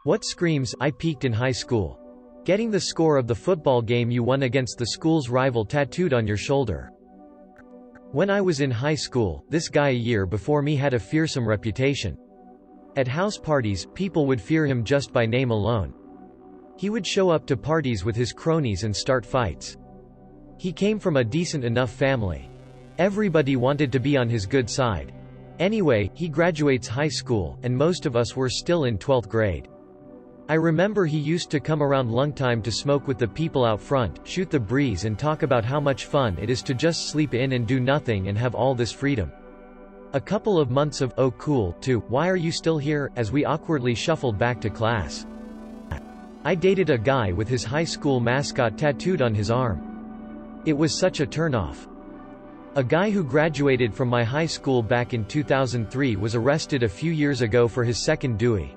What screams, "I peaked in high school"? Getting the score of the football game you won against the school's rival tattooed on your shoulder. When I was in high school, this guy a year before me had a fearsome reputation. At house parties, people would fear him just by name alone. He would show up to parties with his cronies and start fights. He came from a decent enough family. Everybody wanted to be on his good side. Anyway, he graduates high school, and most of us were still in 12th grade. I remember he used to come around lunchtime to smoke with the people out front, shoot the breeze and talk about how much fun it is to just sleep in and do nothing and have all this freedom. A couple of months of, "Oh cool," to, "Why are you still here?" as we awkwardly shuffled back to class. I dated a guy with his high school mascot tattooed on his arm. It was such a turnoff. A guy who graduated from my high school back in 2003 was arrested a few years ago for his second Dewey.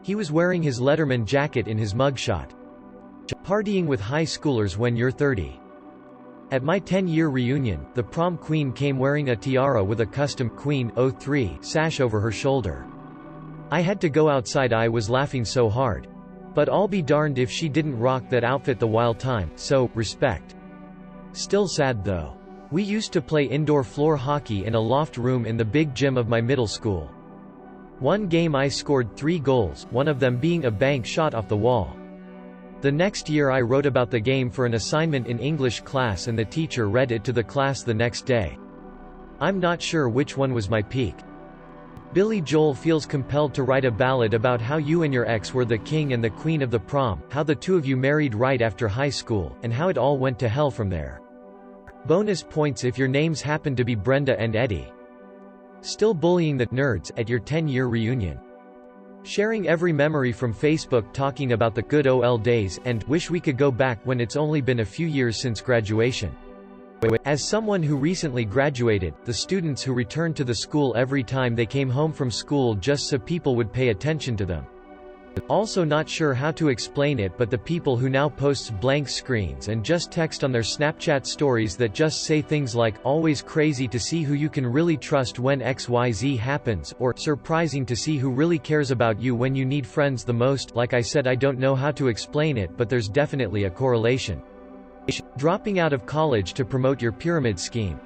He was wearing his Letterman jacket in his mugshot. Partying with high schoolers when you're 30. At my 10-year reunion, the prom queen came wearing a tiara with a custom Queen '03 sash over her shoulder. I had to go outside, I was laughing so hard. But I'll be darned if she didn't rock that outfit the wild time, so, respect. Still sad though. We used to play indoor floor hockey in a loft room in the big gym of my middle school. One game I scored 3 goals, one of them being a bank shot off the wall. The next year I wrote about the game for an assignment in English class and the teacher read it to the class the next day. I'm not sure which one was my peak. Billy Joel feels compelled to write a ballad about how you and your ex were the king and the queen of the prom, how the two of you married right after high school, and how it all went to hell from there. Bonus points if your names happen to be Brenda and Eddie. Still bullying the nerds at your 10-year reunion. Sharing every memory from Facebook talking about the good old days and wish we could go back when it's only been a few years since graduation. As someone who recently graduated, the students who returned to the school every time they came home from school just so people would pay attention to them. Also not sure how to explain it, but the people who now posts blank screens and just text on their Snapchat stories that just say things like, "Always crazy to see who you can really trust when XYZ happens," or "Surprising to see who really cares about you when you need friends the most." Like I said, I don't know how to explain it, but there's definitely a correlation. Dropping out of college to promote your pyramid scheme.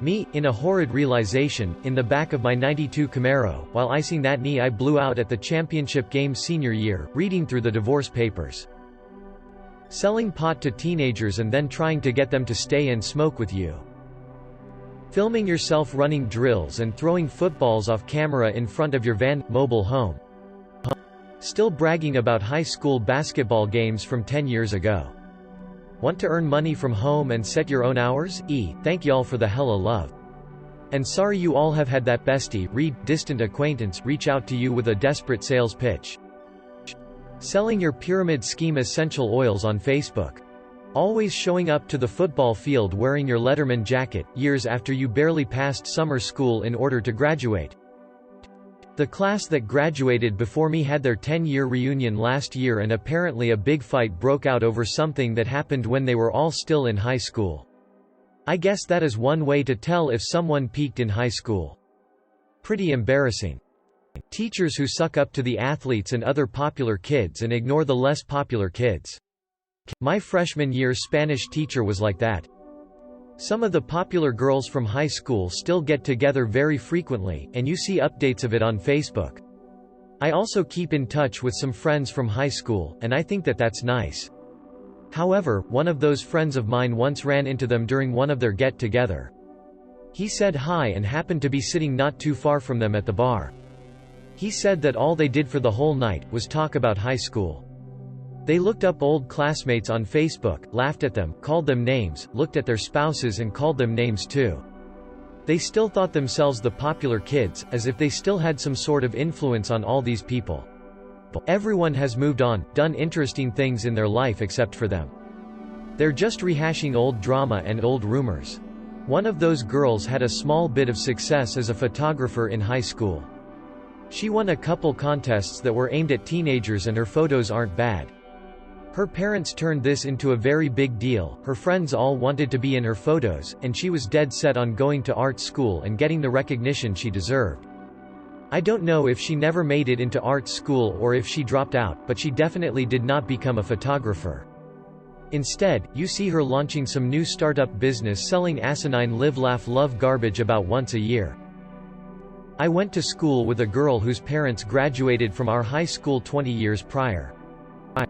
Me, in a horrid realization, in the back of my '92 Camaro, while icing that knee I blew out at the championship game senior year, reading through the divorce papers. Selling pot to teenagers and then trying to get them to stay and smoke with you. Filming yourself running drills and throwing footballs off camera in front of your mobile home. Still bragging about high school basketball games from 10 years ago. Want to earn money from home and set your own hours? Thank y'all for the hella love. And sorry you all have had that bestie, distant acquaintance, reach out to you with a desperate sales pitch. Selling your pyramid scheme essential oils on Facebook. Always showing up to the football field wearing your Letterman jacket, years after you barely passed summer school in order to graduate. The class that graduated before me had their 10-year reunion last year and apparently a big fight broke out over something that happened when they were all still in high school. I guess that is one way to tell if someone peaked in high school. Pretty embarrassing. Teachers who suck up to the athletes and other popular kids and ignore the less popular kids. My freshman year Spanish teacher was like that. Some of the popular girls from high school still get together very frequently, and you see updates of it on Facebook. I also keep in touch with some friends from high school, and I think that that's nice. However, one of those friends of mine once ran into them during one of their get-together. He said hi and happened to be sitting not too far from them at the bar. He said that all they did for the whole night was talk about high school. They looked up old classmates on Facebook, laughed at them, called them names, looked at their spouses and called them names too. They still thought themselves the popular kids, as if they still had some sort of influence on all these people. Everyone has moved on, done interesting things in their life except for them. They're just rehashing old drama and old rumors. One of those girls had a small bit of success as a photographer in high school. She won a couple contests that were aimed at teenagers and her photos aren't bad. Her parents turned this into a very big deal, her friends all wanted to be in her photos, and she was dead set on going to art school and getting the recognition she deserved. I don't know if she never made it into art school or if she dropped out, but she definitely did not become a photographer. Instead, you see her launching some new startup business selling asinine live laugh love garbage about once a year. I went to school with a girl whose parents graduated from our high school 20 years prior.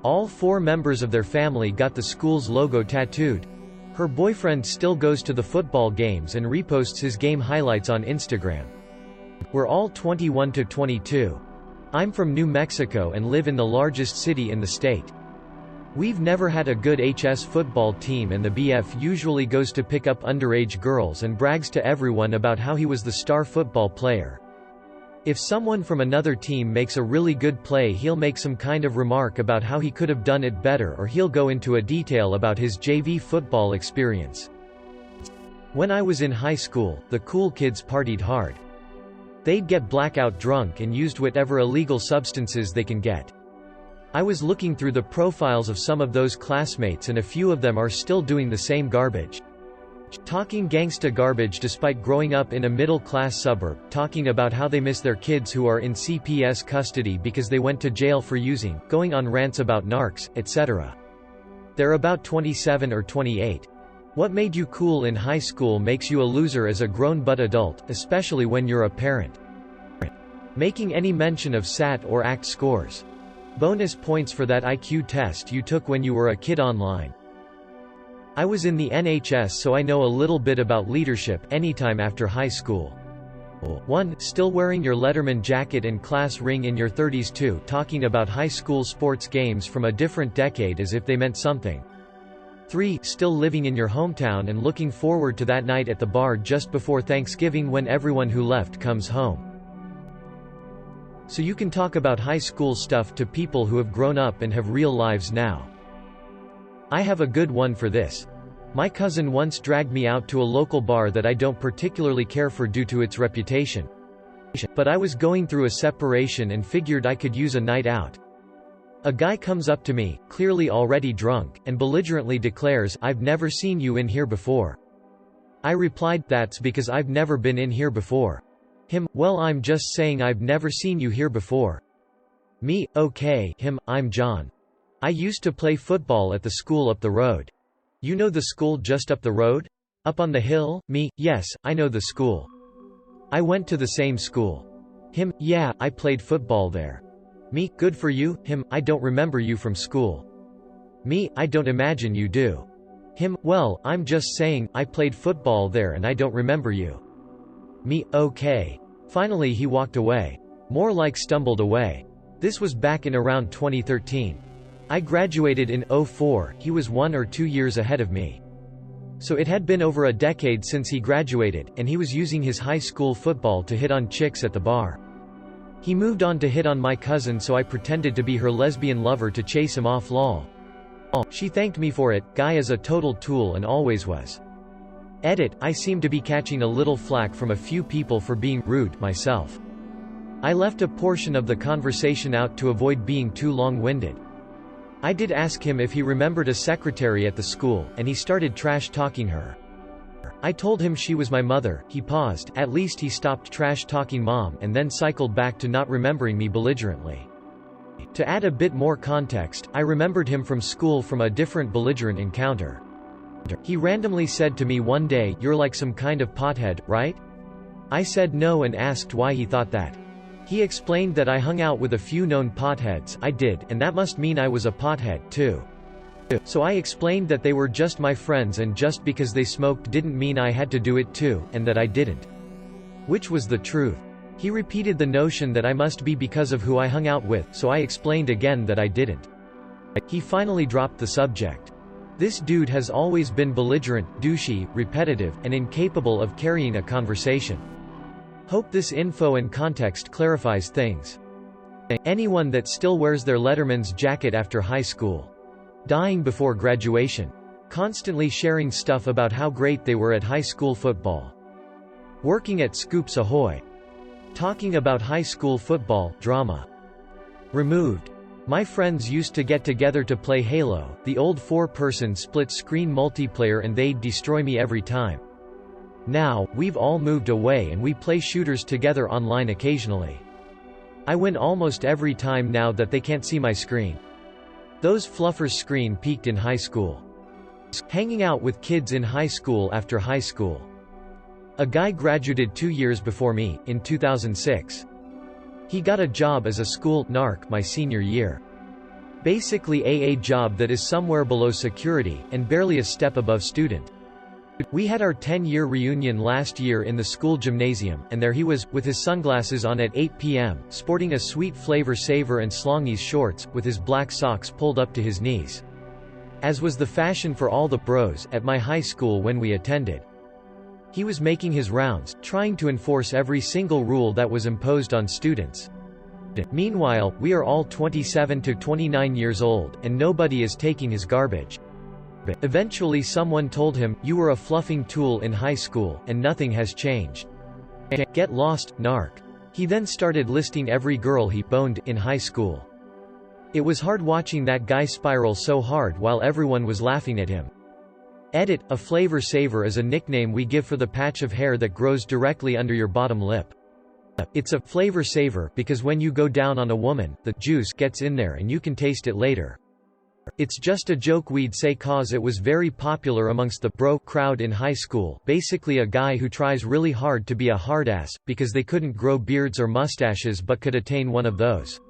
All 4 members of their family got the school's logo tattooed. Her boyfriend still goes to the football games and reposts his game highlights on Instagram. We're all 21 to 22. I'm from New Mexico and live in the largest city in the state. We've never had a good HS football team, and the BF usually goes to pick up underage girls and brags to everyone about how he was the star football player. If someone from another team makes a really good play, he'll make some kind of remark about how he could have done it better, or he'll go into a detail about his JV football experience. When I was in high school, the cool kids partied hard. They'd get blackout drunk and used whatever illegal substances they can get. I was looking through the profiles of some of those classmates, and a few of them are still doing the same garbage. Talking gangsta garbage despite growing up in a middle-class suburb, talking about how they miss their kids who are in CPS custody because they went to jail for using, going on rants about narcs, etc. They're about 27 or 28. What made you cool in high school makes you a loser as a grown-but adult, especially when you're a parent. Making any mention of SAT or ACT scores. Bonus points for that IQ test you took when you were a kid online. I was in the NHS, so I know a little bit about leadership anytime after high school. 1. Still wearing your Letterman jacket and class ring in your 30s. 2. Talking about high school sports games from a different decade as if they meant something. 3. Still living in your hometown and looking forward to that night at the bar just before Thanksgiving when everyone who left comes home. So you can talk about high school stuff to people who have grown up and have real lives now. I have a good one for this. My cousin once dragged me out to a local bar that I don't particularly care for due to its reputation. But I was going through a separation and figured I could use a night out. A guy comes up to me, clearly already drunk, and belligerently declares, "I've never seen you in here before." I replied, "That's because I've never been in here before." Him, "Well, I'm just saying I've never seen you here before." Me, "Okay." Him, "I'm John. I used to play football at the school up the road." "You know the school just up the road? Up on the hill?" Me, "Yes, I know the school. I went to the same school." Him, "Yeah, I played football there." Me, "Good for you." Him, "I don't remember you from school." Me, "I don't imagine you do." Him, "Well, I'm just saying, I played football there and I don't remember you." Me, "Okay." Finally he walked away. More like stumbled away. This was back in around 2013. I graduated in 2004, he was 1 or 2 years ahead of me. So it had been over a decade since he graduated, and he was using his high school football to hit on chicks at the bar. He moved on to hit on my cousin, so I pretended to be her lesbian lover to chase him off. Lol. She thanked me for it. Guy is a total tool and always was. Edit, I seem to be catching a little flack from a few people for being rude myself. I left a portion of the conversation out to avoid being too long-winded. I did ask him if he remembered a secretary at the school, and he started trash-talking her. I told him she was my mother. He paused, at least he stopped trash-talking mom, and then cycled back to not remembering me belligerently. To add a bit more context, I remembered him from school from a different belligerent encounter. He randomly said to me one day, "You're like some kind of pothead, right?" I said no and asked why he thought that. He explained that I hung out with a few known potheads. I did, and that must mean I was a pothead, too. So I explained that they were just my friends and just because they smoked didn't mean I had to do it too, and that I didn't. Which was the truth. He repeated the notion that I must be because of who I hung out with, so I explained again that I didn't. He finally dropped the subject. This dude has always been belligerent, douchey, repetitive, and incapable of carrying a conversation. Hope this info and context clarifies things. Anyone that still wears their Letterman's jacket after high school. Dying before graduation. Constantly sharing stuff about how great they were at high school football. Working at Scoops Ahoy. Talking about high school football drama. Removed. My friends used to get together to play Halo, the old 4-person split-screen multiplayer, and they'd destroy me every time. Now, we've all moved away and we play shooters together online occasionally. I win almost every time now that they can't see my screen. Those fluffers' screen peaked in high school. Hanging out with kids in high school after high school. A guy graduated 2 years before me, in 2006. He got a job as a school narc my senior year. Basically a job that is somewhere below security, and barely a step above student. We had our 10-year reunion last year in the school gymnasium, and there he was, with his sunglasses on at 8 p.m., sporting a sweet Flavor Saver and Slongies shorts, with his black socks pulled up to his knees. As was the fashion for all the bros at my high school when we attended. He was making his rounds, trying to enforce every single rule that was imposed on students. Meanwhile, we are all 27 to 29 years old, and nobody is taking his garbage. Eventually someone told him, "You were a fluffing tool in high school, and nothing has changed. Get lost, narc." He then started listing every girl he boned in high school. It was hard watching that guy spiral so hard while everyone was laughing at him. Edit, a Flavor Saver is a nickname we give for the patch of hair that grows directly under your bottom lip. It's a Flavor Saver because when you go down on a woman, the juice gets in there and you can taste it later. It's just a joke we'd say cause it was very popular amongst the bro crowd in high school, basically a guy who tries really hard to be a hardass, because they couldn't grow beards or mustaches but could attain one of those.